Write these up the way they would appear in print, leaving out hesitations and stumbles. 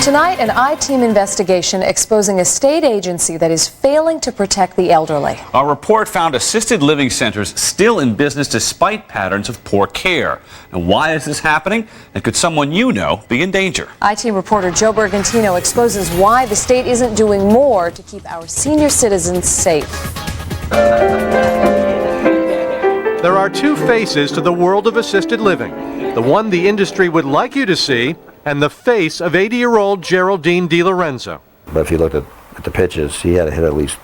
Tonight, an I-Team investigation exposing a state agency that is failing to protect the elderly. Our report found assisted living centers still in business despite patterns of poor care. And why is this happening? And could someone you know be in danger? I-Team reporter Joe Bergantino exposes why the state isn't doing more to keep our senior citizens safe. There are two faces to the world of assisted living. The one the industry would like you to see, and the face of 80-year-old Geraldine DiLorenzo. But if you looked at the pitches, he had to hit at least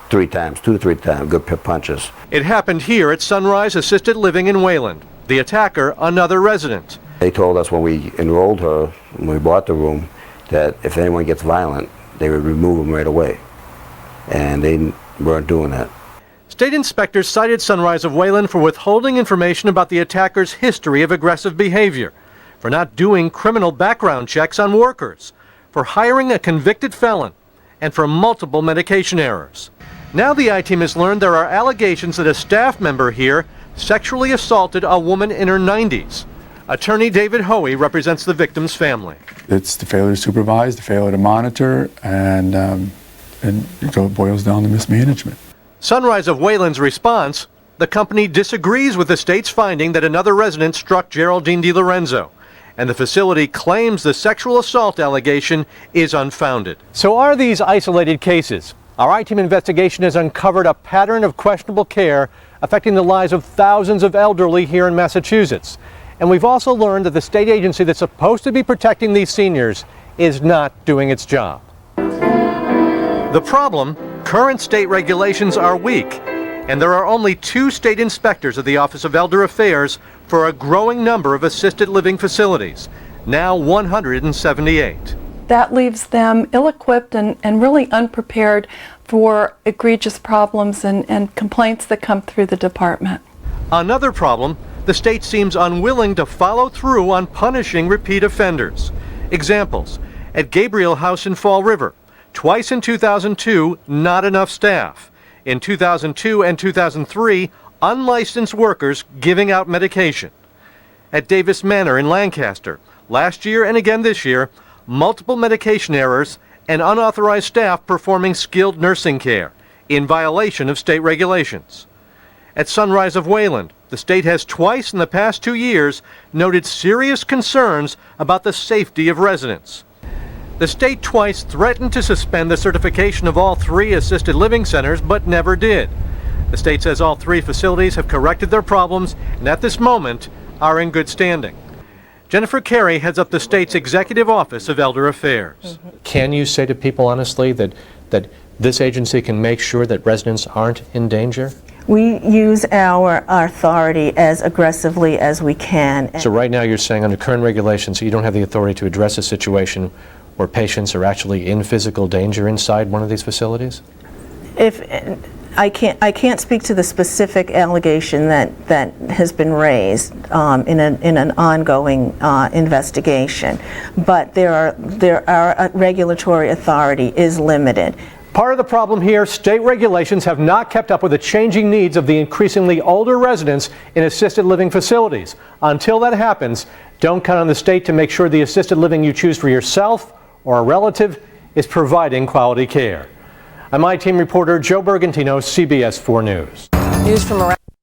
2 to 3 times, good punches. It happened here at Sunrise Assisted Living in Wayland. The attacker, another resident. They told us when we enrolled her, when we bought the room, that if anyone gets violent, they would remove them right away. And they weren't doing that. State inspectors cited Sunrise of Wayland for withholding information about the attacker's history of aggressive behavior, for not doing criminal background checks on workers, for hiring a convicted felon, and for multiple medication errors. Now the I-Team has learned there are allegations that a staff member here sexually assaulted a woman in her 90s. Attorney David Hoey represents the victim's family. It's the failure to supervise, the failure to monitor, and it boils down to mismanagement. Sunrise of Wayland's response: the company disagrees with the state's finding that another resident struck Geraldine DiLorenzo, and the facility claims the sexual assault allegation is unfounded. So are these isolated cases? Our I-Team investigation has uncovered a pattern of questionable care affecting the lives of thousands of elderly here in Massachusetts. And we've also learned that the state agency that's supposed to be protecting these seniors is not doing its job. The problem: current state regulations are weak, and there are only 2 state inspectors of the Office of Elder Affairs for a growing number of assisted living facilities, now 178. That leaves them ill-equipped and really unprepared for egregious problems and complaints that come through the department. Another problem: the state seems unwilling to follow through on punishing repeat offenders. Examples: at Gabriel House in Fall River, twice in 2002, not enough staff. In 2002 and 2003, unlicensed workers giving out medication. At Davis Manor in Lancaster, last year and again this year, multiple medication errors and unauthorized staff performing skilled nursing care in violation of state regulations. At Sunrise of Wayland, the state has twice in the past 2 years noted serious concerns about the safety of residents. The state twice threatened to suspend the certification of all 3 assisted living centers, but never did. The state says all 3 facilities have corrected their problems and at this moment are in good standing. Jennifer Carey heads up the state's Executive Office of Elder Affairs. Can you say to people honestly that this agency can make sure that residents aren't in danger? We use our authority as aggressively as we can. So right now you're saying under current regulations you don't have the authority to address a situation where patients are actually in physical danger inside one of these facilities? If I can't speak to the specific allegation that has been raised in an ongoing investigation, but our regulatory authority is limited. Part of the problem here: state regulations have not kept up with the changing needs of the increasingly older residents in assisted living facilities. Until that happens, don't count on the state to make sure the assisted living you choose for yourself or a relative is providing quality care. I'm I-Team reporter Joe Bergantino, CBS 4 News. News from around